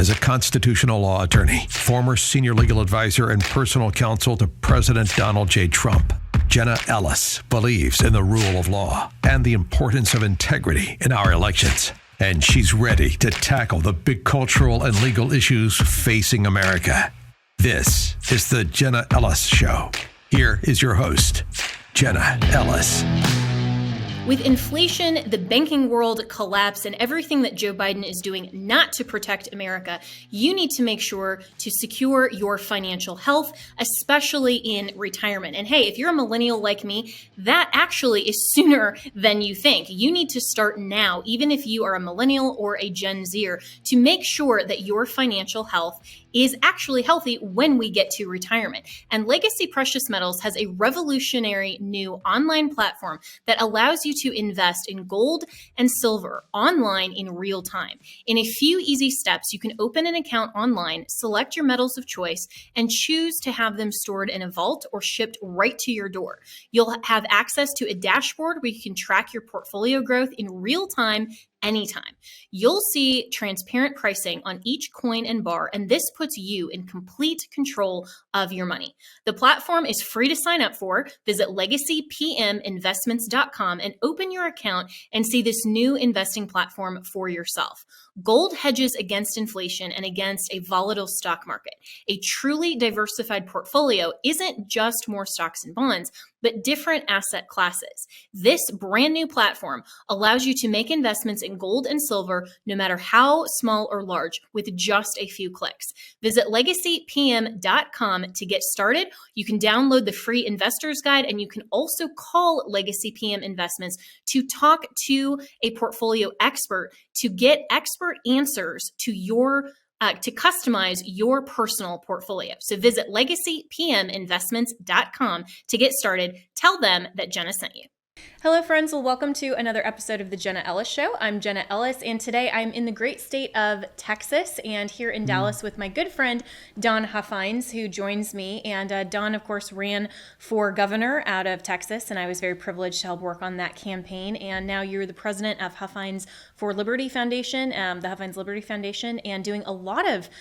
As a constitutional law attorney, former senior legal advisor and personal counsel to President Donald J. Trump, Jenna Ellis believes in the rule of law and the importance of integrity in our elections. And she's ready to tackle the big cultural and legal issues facing America. This is the Jenna Ellis Show. Here is your host, Jenna Ellis. With inflation, the banking world collapse, and everything that Joe Biden is doing not to protect America, you need to make sure to secure your financial health, especially in retirement. And hey, if you're a millennial like me, that actually is sooner than you think. You need to start now, even if you are a millennial or a Gen Zer, to make sure that your financial health is actually healthy when we get to retirement. And Legacy Precious Metals has a revolutionary new online platform that allows you to invest in gold and silver online in real time. In a few easy steps, you can open an account online, select your metals of choice, and choose to have them stored in a vault or shipped right to your door. You'll have access to a dashboard where you can track your portfolio growth in real time anytime. You'll see transparent pricing on each coin and bar, and this puts you in complete control of your money. The platform is free to sign up for. Visit legacypminvestments.com and open your account and see this new investing platform for yourself. Gold hedges against inflation and against a volatile stock market. A truly diversified portfolio isn't just more stocks and bonds, but different asset classes. This brand new platform allows you to make investments in gold and silver, no matter how small or large, with just a few clicks. Visit legacypm.com to get started. You can download the free investor's guide, and you can also call Legacy PM Investments to talk to a portfolio expert to get expert answers to to customize your personal portfolio. So visit legacypminvestments.com to get started. Tell them that Jenna sent you. Hello, friends. Well, welcome to another episode of the Jenna Ellis Show. I'm Jenna Ellis, and today I'm in the great state of Texas and here in Dallas with my good friend, Don Huffines, who joins me. And Don, of course, ran for governor out of Texas, and I was very privileged to help work on that campaign. And now you're the president of Huffines for Liberty Foundation, the Huffines Liberty Foundation, and doing a lot of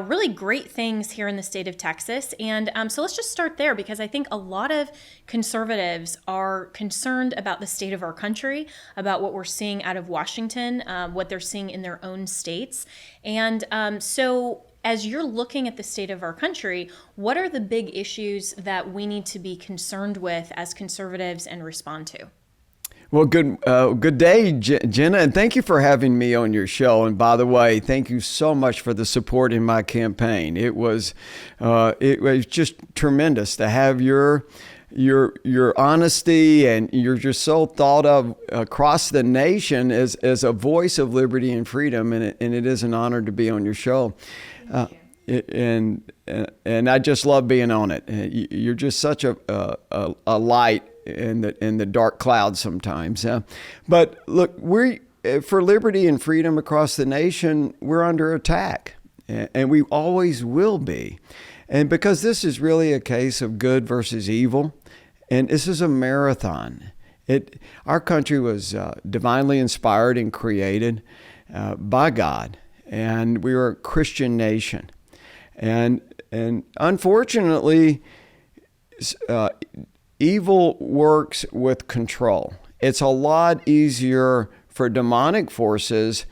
really great things here in the state of Texas. And so let's just start there, because I think a lot of conservatives are concerned about the state of our country, about what we're seeing out of Washington, what they're seeing in their own states. And so as you're looking at the state of our country, what are the big issues that we need to be concerned with as conservatives and respond to? Well, good day, Jenna, and thank you for having me on your show. And by the way, thank you so much for the support in my campaign. It was just tremendous to have your honesty, and you're just so thought of across the nation as a voice of liberty and freedom, and it is an honor to be on your show. And I just love being on it. You're just such a light in the dark clouds sometimes. But look, for liberty and freedom across the nation, we're under attack, and we always will be. And because this is really a case of good versus evil, and this is a marathon. Our country was divinely inspired and created by God, and we are a Christian nation. And unfortunately, evil works with control. It's a lot easier for demonic forces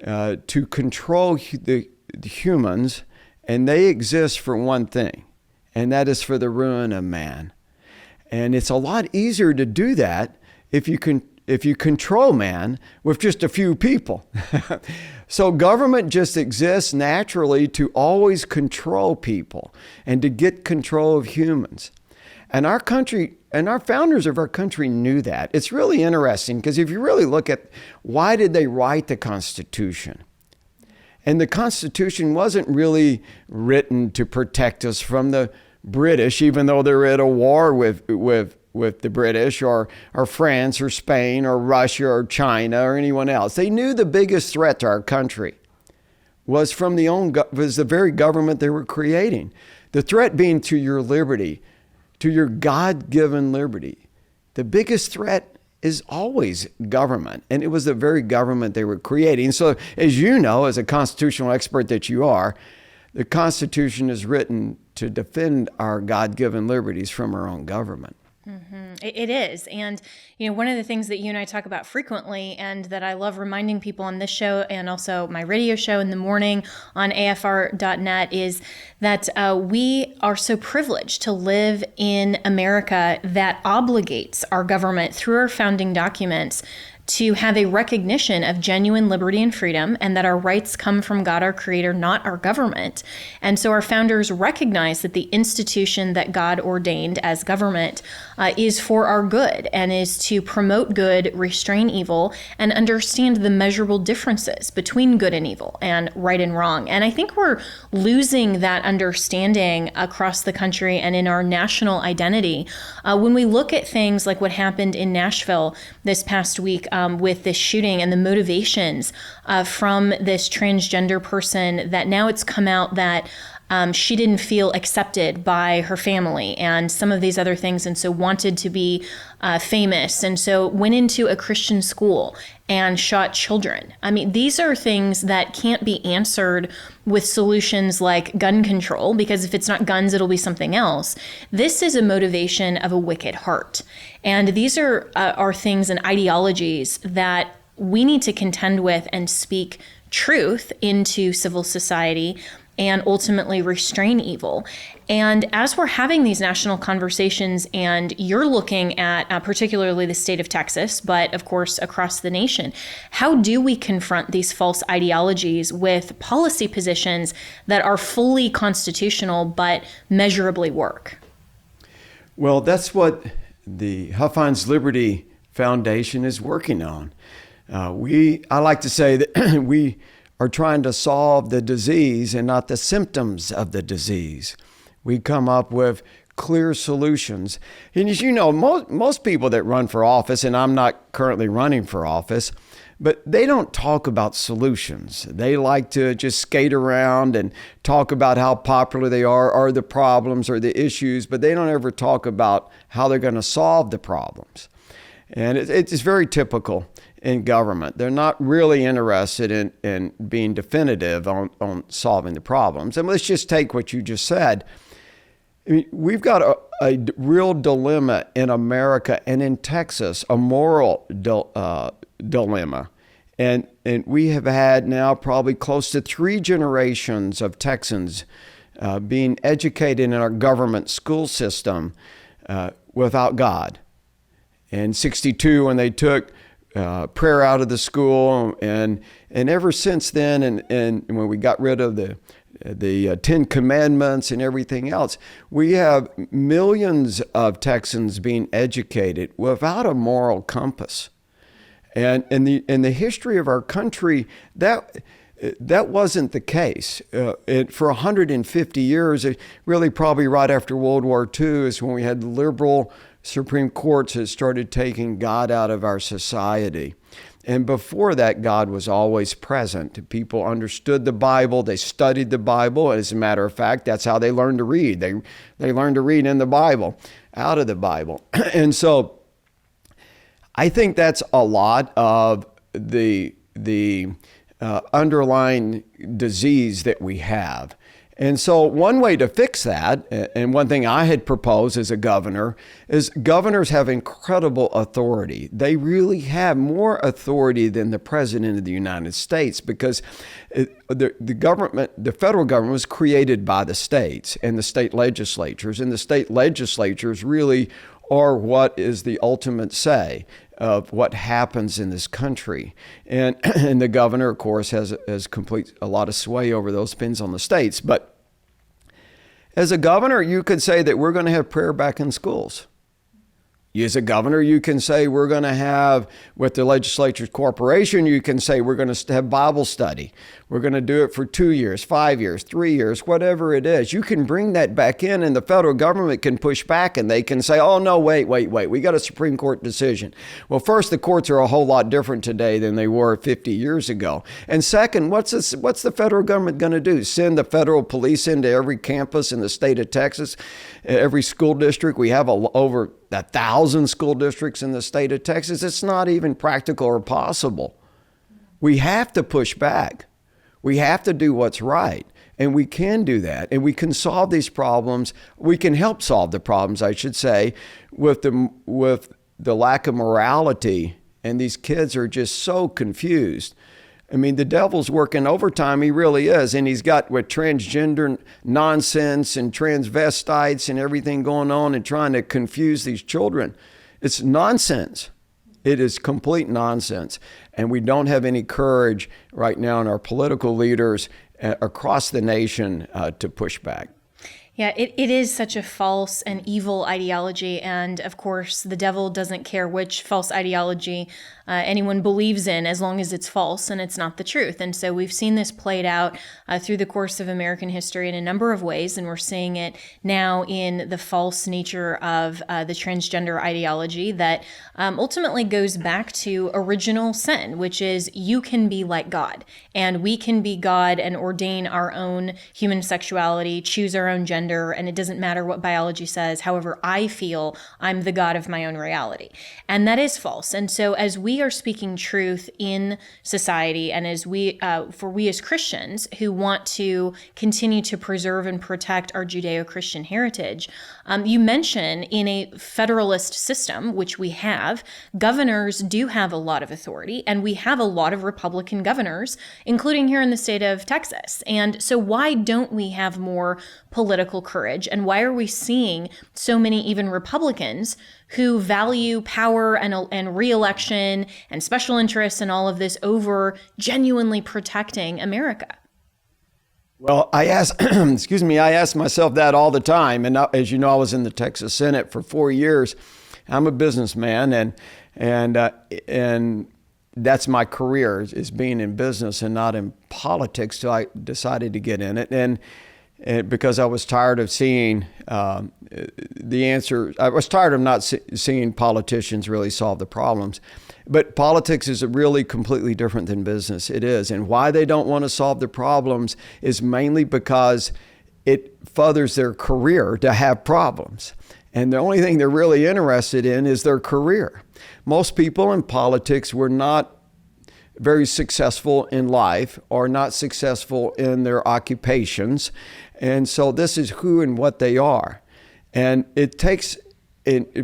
to control the humans, and they exist for one thing, and that is for the ruin of man. And it's a lot easier to do that if you control man with just a few people. So government just exists naturally to always control people and to get control of humans. And our country and our founders of our country knew that. It's really interesting, because if you really look at why did they write the Constitution? And the Constitution wasn't really written to protect us from the British, even though they're at a war with the British or France or Spain or Russia or China or anyone else. They knew the biggest threat to our country was from was the very government they were creating. The threat being to your liberty, to your God-given liberty. The biggest threat is always government, and it was the very government they were creating. So as you know, as a constitutional expert that you are, the Constitution is written to defend our God-given liberties from our own government. It is. And, one of the things that you and I talk about frequently and that I love reminding people on this show and also my radio show in the morning on AFR.net is that we are so privileged to live in America that obligates our government through our founding documents to have a recognition of genuine liberty and freedom, and that our rights come from God, our creator, not our government. And so our founders recognize that the institution that God ordained as government is for our good and is to promote good, restrain evil, and understand the measurable differences between good and evil and right and wrong. And I think we're losing that understanding across the country and in our national identity when we look at things like what happened in Nashville this past week with this shooting and the motivations from this transgender person, that now it's come out that she didn't feel accepted by her family and some of these other things, and so wanted to be famous, and so went into a Christian school and shot children. I mean, these are things that can't be answered with solutions like gun control, because if it's not guns, it'll be something else. This is a motivation of a wicked heart. And these are things and ideologies that we need to contend with and speak truth into civil society and ultimately restrain evil. And as we're having these national conversations, and you're looking at particularly the state of Texas, but of course across the nation, how do we confront these false ideologies with policy positions that are fully constitutional but measurably work? Well, that's what the Huffines Liberty Foundation is working on. I like to say that we are trying to solve the disease and not the symptoms of the disease. We come up with clear solutions. And as you know, most people that run for office, and I'm not currently running for office, but they don't talk about solutions. They like to just skate around and talk about how popular they are, or the problems or the issues, but they don't ever talk about how they're going to solve the problems. And it's very typical in government. They're not really interested in being definitive on solving the problems. And let's just take what you just said. I mean, we've got a real dilemma in America and in Texas, a moral dilemma. And we have had now probably close to 3 generations of Texans being educated in our government school system without God. In '62, when they took prayer out of the school, and ever since then, and when we got rid of the 10 Commandments and everything else, we have millions of Texans being educated without a moral compass. And in the history of our country, that wasn't the case. For 150 years, really probably right after World War II, is when we had liberal Supreme Courts that started taking God out of our society. And before that, God was always present. People understood the Bible. They studied the Bible. As a matter of fact, that's how they learned to read. They learned to read in the Bible, out of the Bible. And so I think that's a lot of the underlying disease that we have. And so one way to fix that, and one thing I had proposed as a governor, is governors have incredible authority. They really have more authority than the President of the United States, because the federal government was created by the states and the state legislatures, and the state legislatures really are what is the ultimate say of what happens in this country. And the governor, of course, has a lot of sway over those, depends on the states. But as a governor, you could say that we're going to have prayer back in schools. As a governor, you can say we're going to have, with the legislature's corporation, you can say we're going to have Bible study. We're going to do it for 2 years, 5 years, 3 years, whatever it is. You can bring that back in, and the federal government can push back, and they can say, oh, no, wait. We got a Supreme Court decision. Well, first, the courts are a whole lot different today than they were 50 years ago. And second, what's the federal government going to do? Send the federal police into every campus in the state of Texas, every school district? We have over 1,000 school districts in the state of Texas. It's not even practical or possible. We have to push back. We have to do what's right. And we can do that. And we can solve these problems. We can help solve the problems, I should say, with the lack of morality. And these kids are just so confused. I mean, the devil's working overtime. He really is. And he's got with transgender nonsense and transvestites and everything going on and trying to confuse these children. It's nonsense. It is complete nonsense. And we don't have any courage right now in our political leaders across the nation to push back. Yeah, it is such a false and evil ideology. And of course, the devil doesn't care which false ideology anyone believes in, as long as it's false and it's not the truth. And so we've seen this played out through the course of American history in a number of ways. And we're seeing it now in the false nature of the transgender ideology that ultimately goes back to original sin, which is you can be like God and we can be God and ordain our own human sexuality, choose our own gender, and it doesn't matter what biology says. However, I feel I'm the God of my own reality. And that is false. And so as we are speaking truth in society, and as we as Christians who want to continue to preserve and protect our Judeo-Christian heritage, you mention in a federalist system, which we have, governors do have a lot of authority, and we have a lot of Republican governors, including here in the state of Texas. And so why don't we have more political courage? And why are we seeing so many even Republicans who value power and re-election and special interests and all of this over genuinely protecting America? Well, I ask myself that all the time. And as you know, I was in the Texas Senate for 4 years. I'm a businessman, and that's my career, is being in business and not in politics. So I decided to get in it. And because I was tired of seeing the answer. I was tired of not seeing politicians really solve the problems. But politics is really completely different than business. It is. And why they don't want to solve the problems is mainly because it furthers their career to have problems. And the only thing they're really interested in is their career. Most people in politics were not very successful in life or not successful in their occupations. And so this is who and what they are. And it takes,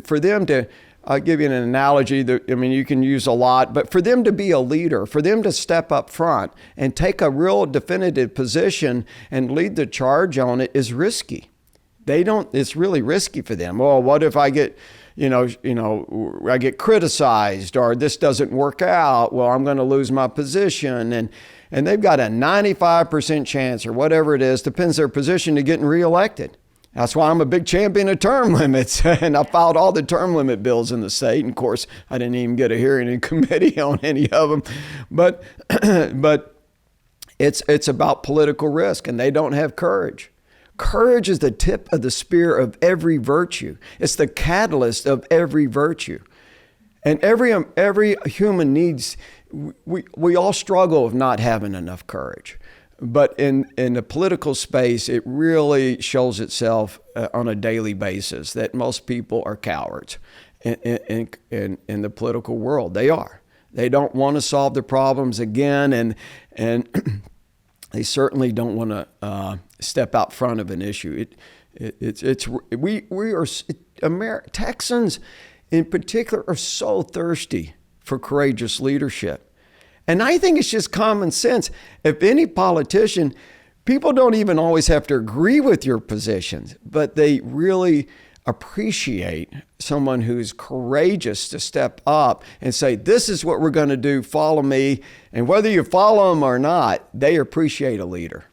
for them to, I'll give you an analogy that, you can use a lot, but for them to be a leader, for them to step up front and take a real definitive position and lead the charge on it is risky. It's really risky for them. Well, what if I get, I get criticized or this doesn't work out? Well, I'm going to lose my position. And they've got a 95% chance or whatever it is, depends their position, to getting reelected. That's why I'm a big champion of term limits. And I filed all the term limit bills in the state. And of course, I didn't even get a hearing in committee on any of them. But it's about political risk, and they don't have courage. Courage is the tip of the spear of every virtue. It's the catalyst of every virtue. And every human needs, we all struggle with not having enough courage. But in the political space, it really shows itself on a daily basis that most people are cowards in the political world. They are. They don't want to solve the problems again, and they certainly don't want to step out front of an issue. Texans in particular are so thirsty for courageous leadership. And I think it's just common sense. If any politician, people don't even always have to agree with your positions, but they really appreciate someone who's courageous to step up and say, this is what we're going to do, follow me. And whether you follow them or not, they appreciate a leader.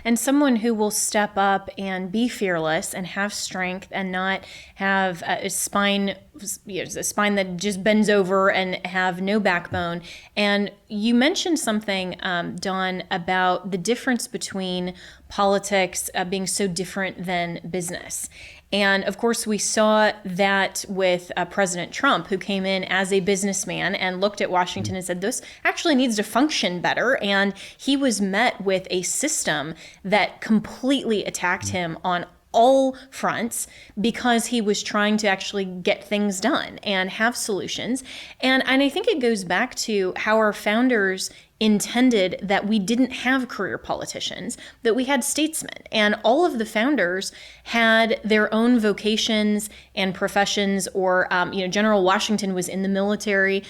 And someone who will step up and be fearless and have strength and not have a spine that just bends over and have no backbone. And you mentioned something, Don, about the difference between politics being so different than business. And of course, we saw that with President Trump, who came in as a businessman and looked at Washington and said, this actually needs to function better. And he was met with a system that completely attacked him on all fronts because he was trying to actually get things done and have solutions. And I think it goes back to how our founders intended that we didn't have career politicians, that we had statesmen. And all of the founders had their own vocations and professions, or, General Washington was in the military,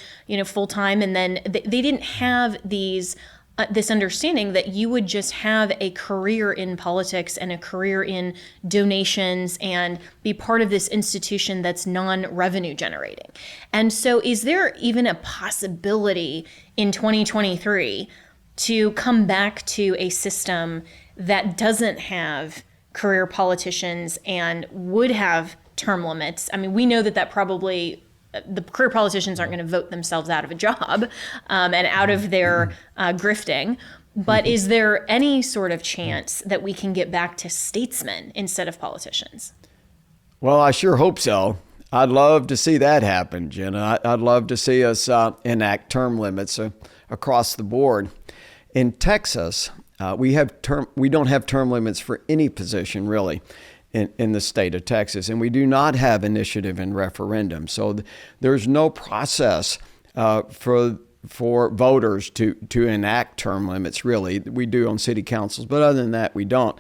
full time. And then they didn't have this understanding that you would just have a career in politics and a career in donations and be part of this institution that's non-revenue generating. And so is there even a possibility in 2023 to come back to a system that doesn't have career politicians and would have term limits? I mean, we know that probably the career politicians aren't going to vote themselves out of a job and out of their grifting. But is there any sort of chance that we can get back to statesmen instead of politicians? Well, I sure hope so. I'd love to see that happen, Jenna. I'd love to see us enact term limits across the board. In Texas, we don't have term limits for any position, really, in the state of Texas. And we do not have initiative and referendum. So there's no process for voters to enact term limits, really. We do on city councils, but other than that, we don't,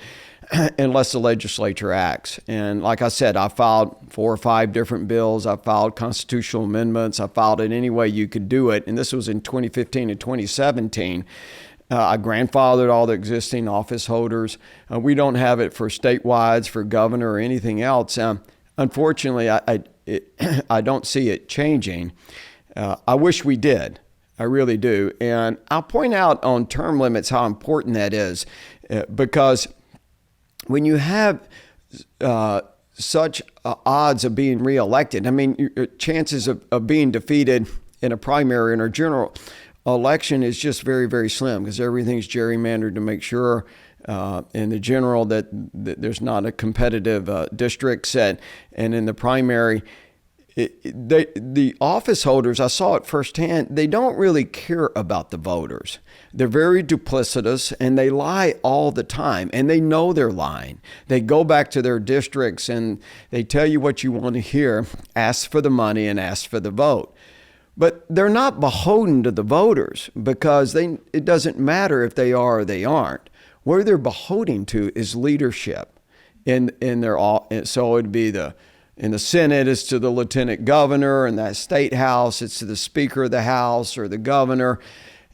unless the legislature acts. And like I said, I filed 4 or 5 different bills. I filed constitutional amendments. I filed it any way you could do it. And this was in 2015 and 2017. I grandfathered all the existing office holders. We don't have it for statewide, for governor, or anything else. Unfortunately, I don't see it changing. I wish we did. I really do. And I'll point out on term limits how important that is, because when you have such odds of being reelected, I mean, your chances of being defeated in a primary and a general election is just very, very slim, because everything's gerrymandered to make sure in the general that there's not a competitive district set. And in the primary, the office holders, I saw it firsthand, they don't really care about the voters. They're very duplicitous, and they lie all the time, and they know they're lying. They go back to their districts and they tell you what you want to hear, ask for the money and ask for the vote. But they're not beholden to the voters, because it doesn't matter if they are or they aren't. Where they're beholden to is leadership. So it'd be in the Senate, it's to the lieutenant governor, and that state house, it's to the speaker of the house or the governor.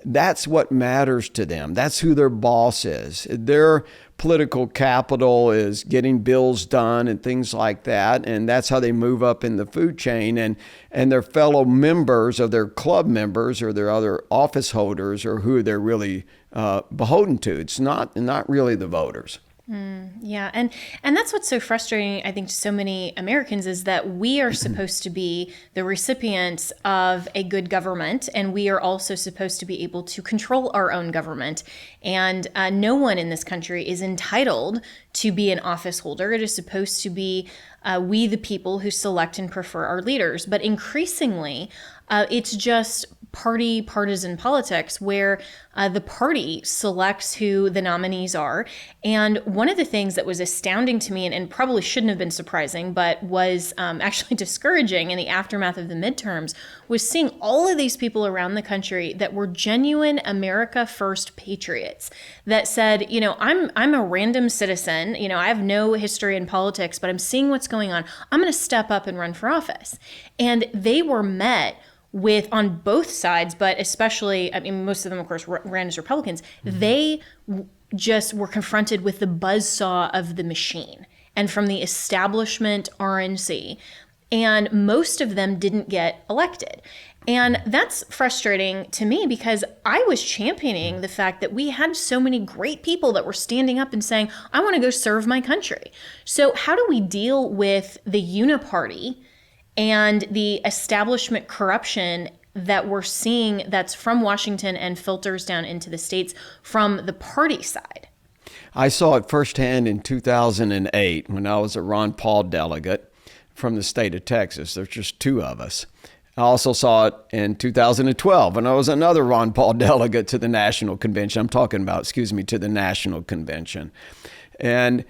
That's what matters to them. That's who their boss is. Their political capital is getting bills done and things like that. And that's how they move up in the food chain. And their fellow members, or their club members, or their other office holders, are who they're really beholden to. It's not really the voters. Yeah. And that's what's so frustrating, I think, to so many Americans, is that we are supposed to be the recipients of a good government, and we are also supposed to be able to control our own government. And no one in this country is entitled to be an office holder. It is supposed to be we, the people, who select and prefer our leaders. But increasingly, it's just partisan politics, where the party selects who the nominees are. And one of the things that was astounding to me, and probably shouldn't have been surprising, but was actually discouraging in the aftermath of the midterms, was seeing all of these people around the country that were genuine America First patriots that said, I'm a random citizen, I have no history in politics, but I'm seeing what's going on. I'm going to step up and run for office. And they were met with, on both sides, but especially, most of them, of course, ran as Republicans, they just were confronted with the buzzsaw of the machine and from the establishment RNC. And most of them didn't get elected. And that's frustrating to me, because I was championing the fact that we had so many great people that were standing up and saying, I want to go serve my country. So how do we deal with the Uniparty and the establishment corruption that we're seeing that's from Washington and filters down into the states from the party side? I saw it firsthand in 2008 when I was a Ron Paul delegate from the state of Texas. There's just 2 of us. I also saw it in 2012 when I was another Ron Paul delegate to the national convention. To the national convention. And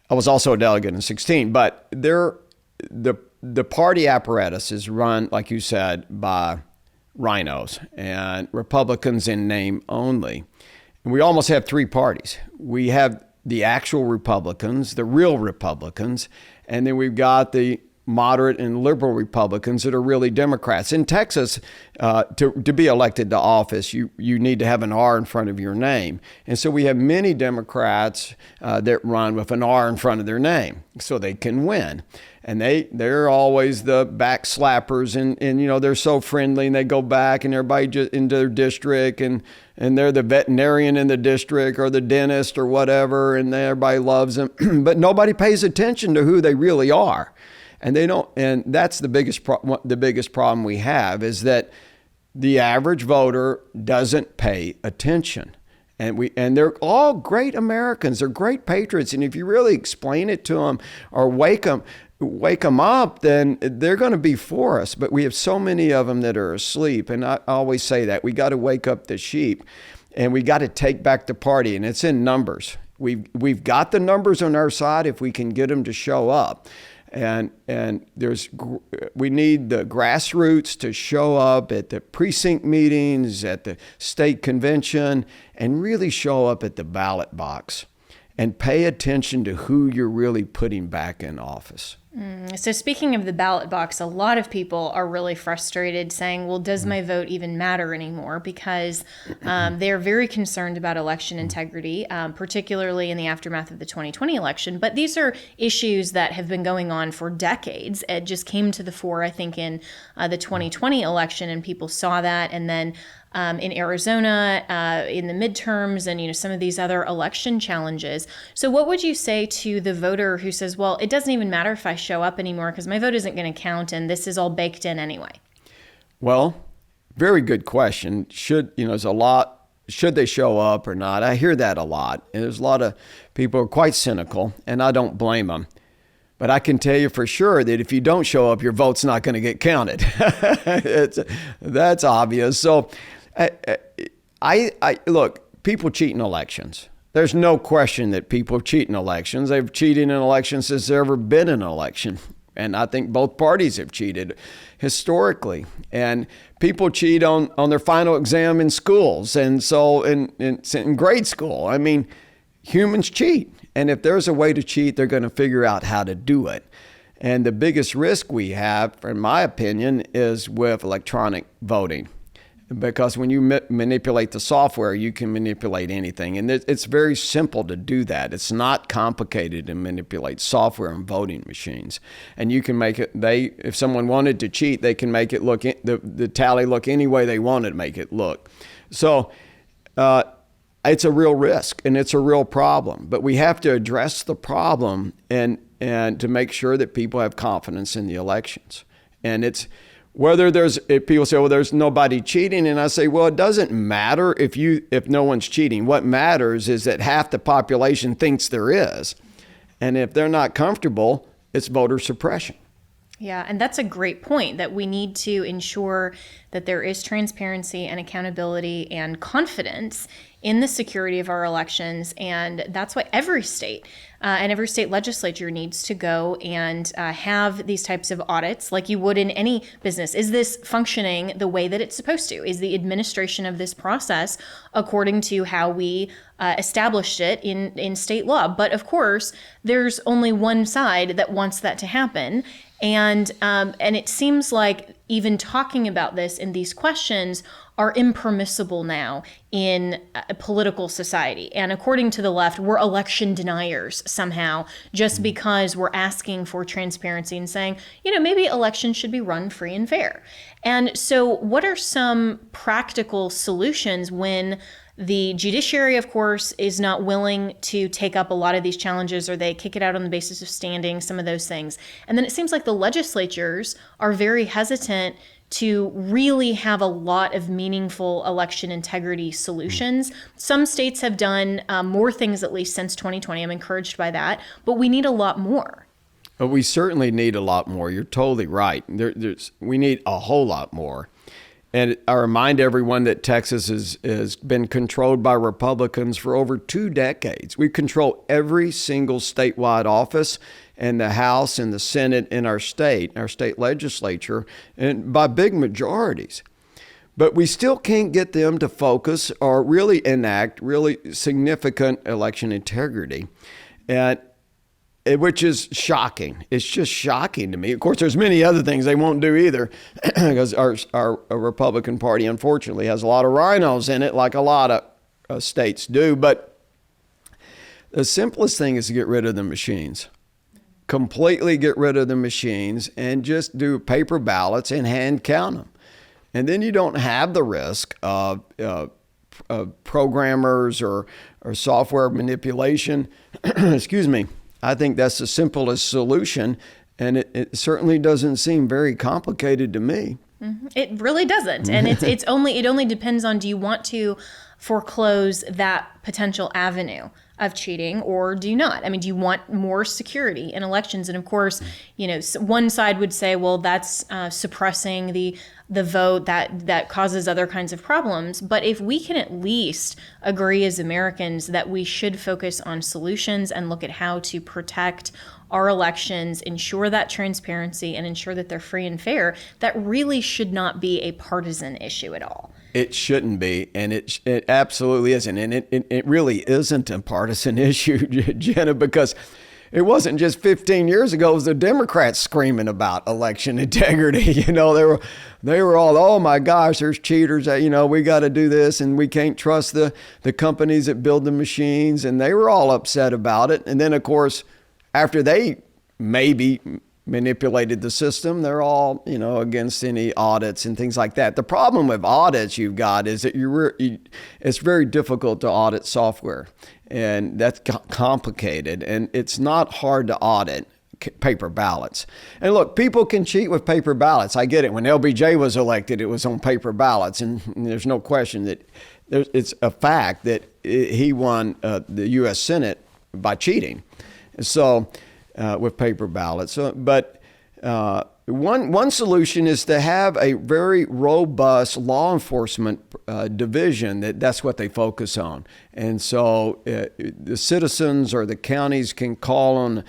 I was also a delegate in 16, but the party apparatus is run, like you said, by RINOs and Republicans in name only. And we almost have three parties. We have the actual Republicans, the real Republicans, and then we've got the moderate and liberal Republicans that are really Democrats. In Texas, to be elected to office, you need to have an R in front of your name. And so we have many Democrats that run with an R in front of their name so they can win. And they're always the back slappers, and you know, they're so friendly, and they go back and everybody just into their district, and they're the veterinarian in the district or the dentist or whatever, and everybody loves them. But nobody pays attention to who they really are. And they don't, and that's the biggest problem we have, is that the average voter doesn't pay attention. And they're all great Americans. They're great patriots. And if you really explain it to them or wake them up, then they're going to be for us. But we have so many of them that are asleep. And I always say that we got to wake up the sheep, and we got to take back the party. And it's in numbers. We've got the numbers on our side if we can get them to show up. And we need the grassroots to show up at the precinct meetings, at the state convention, and really show up at the ballot box and pay attention to who you're really putting back in office. So speaking of the ballot box, a lot of people are really frustrated, saying, well, does my vote even matter anymore? Because they're very concerned about election integrity, particularly in the aftermath of the 2020 election. But these are issues that have been going on for decades. It just came to the fore, I think, in the 2020 election, and people saw that. And then in Arizona, in the midterms, and some of these other election challenges. So what would you say to the voter who says, well, it doesn't even matter if I show up anymore because my vote isn't going to count and this is all baked in anyway? Well, very good question. Should they show up or not? I hear that a lot. And there's a lot of people who are quite cynical, and I don't blame them. But I can tell you for sure that if you don't show up, your vote's not going to get counted. That's obvious. So I look, people cheat in elections. There's no question that people cheat in elections. They've cheated in elections since there's ever been an election. And I think both parties have cheated historically. And people cheat on their final exam in schools. And so in grade school, I mean, humans cheat. And if there's a way to cheat, they're going to figure out how to do it. And the biggest risk we have, in my opinion, is with electronic voting. Because when you manipulate the software, you can manipulate anything. And it's very simple to do that. It's not complicated to manipulate software and voting machines. And you can make it, if someone wanted to cheat, they can make it look, the tally look any way they want to make it look. So it's a real risk and it's a real problem. But we have to address the problem and to make sure that people have confidence in the elections. And it's, if people say, well, there's nobody cheating, and I say, well, it doesn't matter if no one's cheating. What matters is that half the population thinks there is. And if they're not comfortable, it's voter suppression. Yeah, and that's a great point, that we need to ensure that there is transparency and accountability and confidence in the security of our elections. And that's why every state and every state legislature needs to go and have these types of audits like you would in any business. Is this functioning the way that it's supposed to? Is the administration of this process according to how we established it in state law? But of course, there's only one side that wants that to happen. And it seems like even talking about this in these questions are impermissible now in a political society. And according to the left, we're election deniers somehow, just because we're asking for transparency and saying, maybe elections should be run free and fair. And so what are some practical solutions when the judiciary, of course, is not willing to take up a lot of these challenges, or they kick it out on the basis of standing, some of those things? And then it seems like the legislatures are very hesitant to really have a lot of meaningful election integrity solutions. Some states have done more things, at least since 2020. I'm encouraged by that, but we need a lot more. We certainly need a lot more. You're totally right. We need a whole lot more. And I remind everyone that Texas has been controlled by Republicans for over 2 decades. We control every single statewide office in the House and the Senate in our state legislature, and by big majorities. But we still can't get them to focus or really enact really significant election integrity, and which is shocking. It's just shocking to me. Of course, there's many other things they won't do either, because our Republican Party, unfortunately, has a lot of RINOs in it, like a lot of states do. But the simplest thing is to get rid of the machines. Completely get rid of the machines and just do paper ballots and hand count them. And then you don't have the risk of programmers or software manipulation. Excuse me. I think that's the simplest solution, and it certainly doesn't seem very complicated to me. Mm-hmm. It really doesn't, and it only depends on, do you want to foreclose that potential avenue of cheating, or do you not? I mean, do you want more security in elections? And of course, one side would say, well, that's suppressing the vote that causes other kinds of problems. But if we can at least agree as Americans that we should focus on solutions and look at how to protect our elections, ensure that transparency, and ensure that they're free and fair, that really should not be a partisan issue at all. It shouldn't be, and it absolutely isn't. And it really isn't a partisan issue, Jenna, because it wasn't just 15 years ago. It was the Democrats screaming about election integrity. They were all, oh my gosh, there's cheaters. We got to do this, and we can't trust the companies that build the machines. And they were all upset about it. And then, of course, after they maybe manipulated the system, they're all, against any audits and things like that. The problem with audits you've got is that it's very difficult to audit software, and that's complicated, and it's not hard to audit paper ballots. And look, people can cheat with paper ballots. I get it. When LBJ was elected, it was on paper ballots, and there's no question that it's a fact that he won the U.S. Senate by cheating. So with paper ballots. But one solution is to have a very robust law enforcement division that's what they focus on. And so the citizens or the counties can call on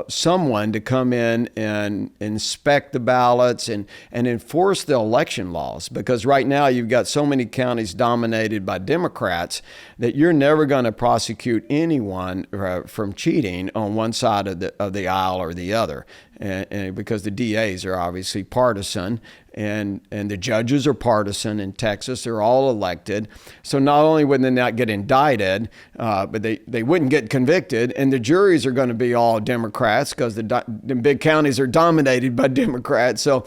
someone to come in and inspect the ballots and enforce the election laws, because right now you've got so many counties dominated by Democrats that you're never going to prosecute anyone from cheating on one side of the aisle or the other, and because the DAs are obviously partisan and the judges are partisan in Texas. They're all elected. So not only would they not get indicted, but they wouldn't get convicted, and the juries are going to be all Democrats because the big counties are dominated by Democrats. So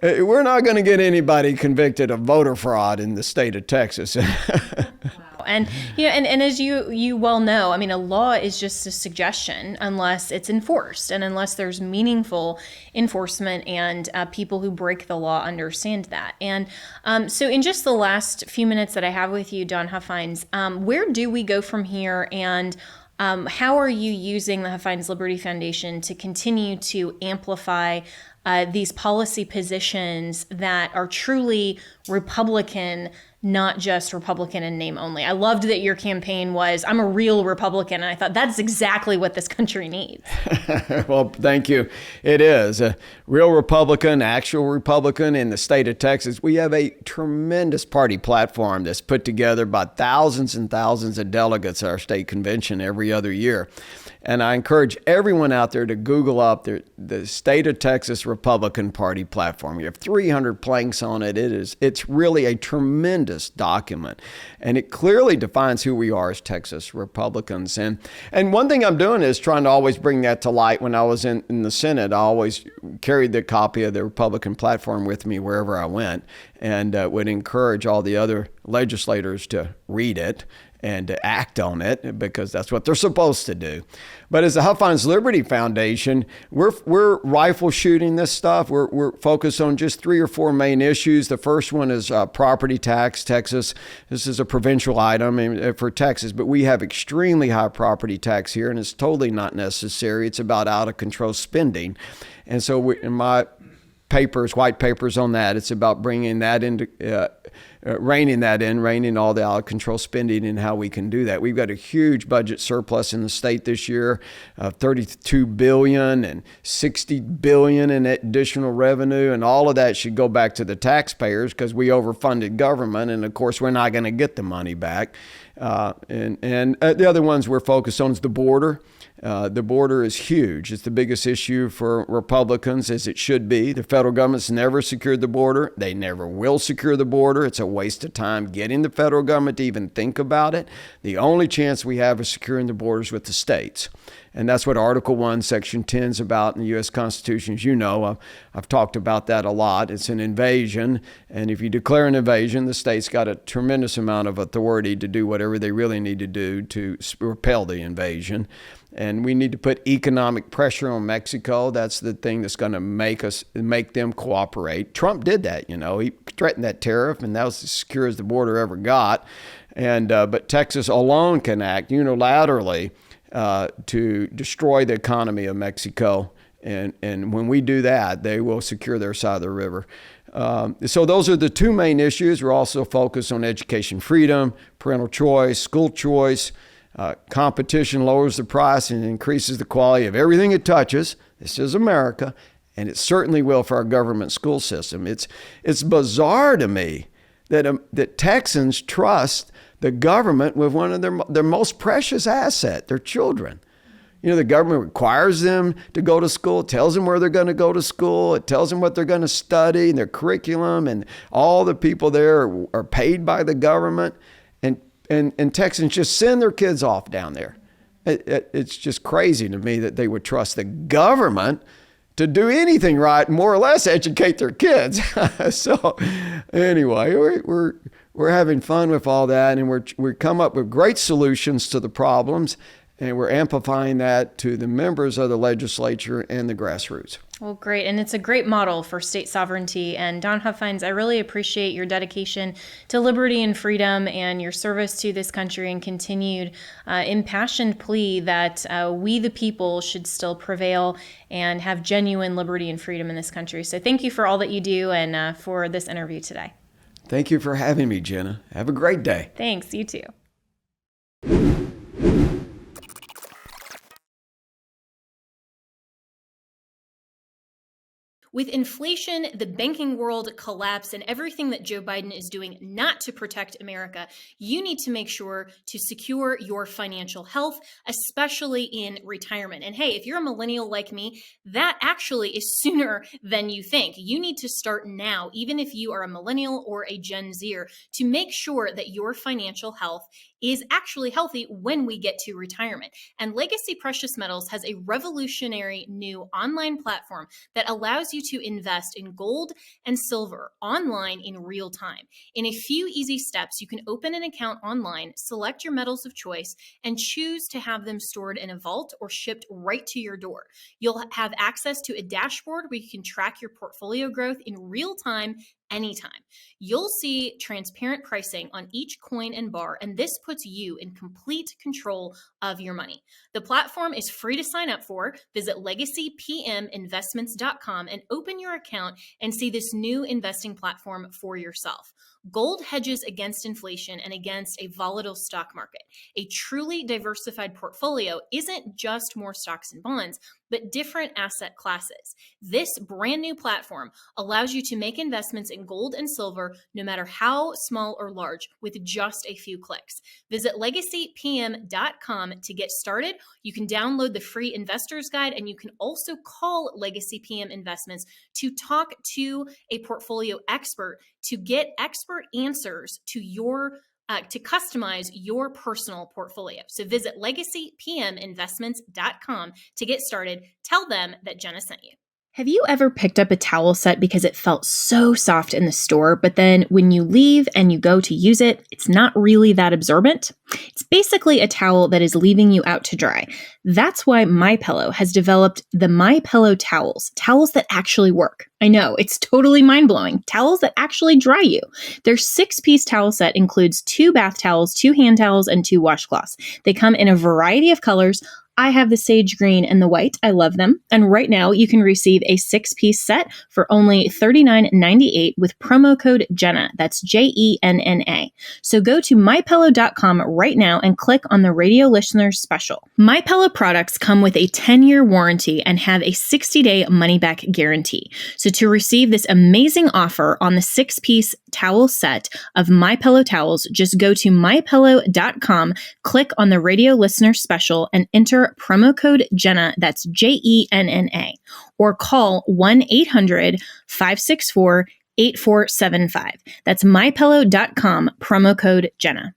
we're not going to get anybody convicted of voter fraud in the state of Texas. And and as you well know, I mean, a law is just a suggestion unless it's enforced, and unless there's meaningful enforcement and people who break the law understand that. And so in just the last few minutes that I have with you, Don Huffines, where do we go from here, and how are you using the Huffines Liberty Foundation to continue to amplify these policy positions that are truly Republican, not just Republican in name only? I loved that your campaign was, I'm a real Republican, and I thought that's exactly what this country needs. Well, thank you. It is a real Republican, actual Republican in the state of Texas. We have a tremendous party platform that's put together by thousands and thousands of delegates at our state convention every other year. And I encourage everyone out there to Google up the State of Texas Republican Party platform. You have 300 planks on it. It's really a tremendous document, and it clearly defines who we are as Texas Republicans. And one thing I'm doing is trying to always bring that to light. When I was in the Senate, I always carried the copy of the Republican platform with me wherever I went, and would encourage all the other legislators to read it and to act on it, because that's what they're supposed to do. But as the Huffines Liberty Foundation, we're rifle shooting this stuff. We're focused on just 3 or 4 main issues. The first one is property tax. Texas, this is a provincial item for Texas, but we have extremely high property tax here, and it's totally not necessary. It's about out of control spending. And so in my papers, white papers on that. It's about bringing that into, reining all the out of control spending and how we can do that. We've got a huge budget surplus in the state this year, $32 billion and $60 billion in additional revenue, and all of that should go back to the taxpayers because we overfunded government, and of course we're not going to get the money back. And the other ones we're focused on is the border. The border is huge. It's the biggest issue for Republicans, as it should be. The federal government's never secured the border. They never will secure the border. It's a waste of time getting the federal government to even think about it. The only chance we have of securing the borders with the states. And that's what Article 1, Section 10 is about in the U.S. Constitution. As you know, I've talked about that a lot. It's an invasion. And if you declare an invasion, the state's got a tremendous amount of authority to do whatever they really need to do to repel the invasion. And we need to put economic pressure on Mexico. That's the thing that's going to make them cooperate. Trump did that, He threatened that tariff, and that was as secure as the border ever got. And but Texas alone can act unilaterally to destroy the economy of Mexico. And when we do that, they will secure their side of the river. So those are the two main issues. We're also focused on education freedom, parental choice, school choice. Competition lowers the price and increases the quality of everything it touches. This is America, and it certainly will for our government school system. It's bizarre to me that Texans trust the government with one of their most precious asset, their children. The government requires them to go to school, it tells them where they're going to go to school, it tells them what they're going to study, and their curriculum, and all the people there are paid by the government. And Texans just send their kids off down there. It's just crazy to me that they would trust the government to do anything right, more or less educate their kids. So anyway, we're having fun with all that, and we come up with great solutions to the problems, and we're amplifying that to the members of the legislature and the grassroots. Well, great. And it's a great model for state sovereignty. And Don Huffines, I really appreciate your dedication to liberty and freedom and your service to this country and continued impassioned plea that we, the people, should still prevail and have genuine liberty and freedom in this country. So thank you for all that you do and for this interview today. Thank you for having me, Jenna. Have a great day. Thanks. You too. With inflation, the banking world collapse, and everything that Joe Biden is doing not to protect America, you need to make sure to secure your financial health, especially in retirement. And hey, if you're a millennial like me, that actually is sooner than you think. You need to start now, even if you are a millennial or a Gen Zer, to make sure that your financial health is actually healthy when we get to retirement. And Legacy Precious Metals has a revolutionary new online platform that allows you to invest in gold and silver online in real time. In a few easy steps, you can open an account online, select your metals of choice, and choose to have them stored in a vault or shipped right to your door. You'll have access to a dashboard where you can track your portfolio growth in real time anytime. You'll see transparent pricing on each coin and bar, and this puts you in complete control of your money. The platform is free to sign up for. Visit legacypminvestments.com and open your account and see this new investing platform for yourself. Gold hedges against inflation and against a volatile stock market. A truly diversified portfolio isn't just more stocks and bonds, but different asset classes. This brand new platform allows you to make investments in gold and silver, no matter how small or large, with just a few clicks. Visit legacypm.com to get started. You can download the free investor's guide, and you can also call Legacy PM Investments to talk to a portfolio expert to get expert answers to your to customize your personal portfolio. So visit legacypminvestments.com to get started. Tell them that Jenna sent you. Have you ever picked up a towel set because it felt so soft in the store, but then when you leave and you go to use it, it's not really that absorbent? It's basically a towel that is leaving you out to dry. That's why MyPillow has developed the MyPillow towels that actually work. I know, it's totally mind-blowing. Towels that actually dry you. Their 6-piece towel set includes 2 bath towels, 2 hand towels, and 2 washcloths. They come in a variety of colors, I have the sage green and the white. I love them. And right now you can receive a 6-piece set for only $39.98 with promo code Jenna. That's JENNA. So go to mypillow.com right now and click on the radio listeners special. MyPillow products come with a 10-year warranty and have a 60-day money-back guarantee. So to receive this amazing offer on the 6-piece towel set of MyPillow towels, just go to mypillow.com, click on the radio listener special, and enter promo code Jenna, that's JENNA, or call 1-800-564-8475. That's mypillow.com, promo code Jenna.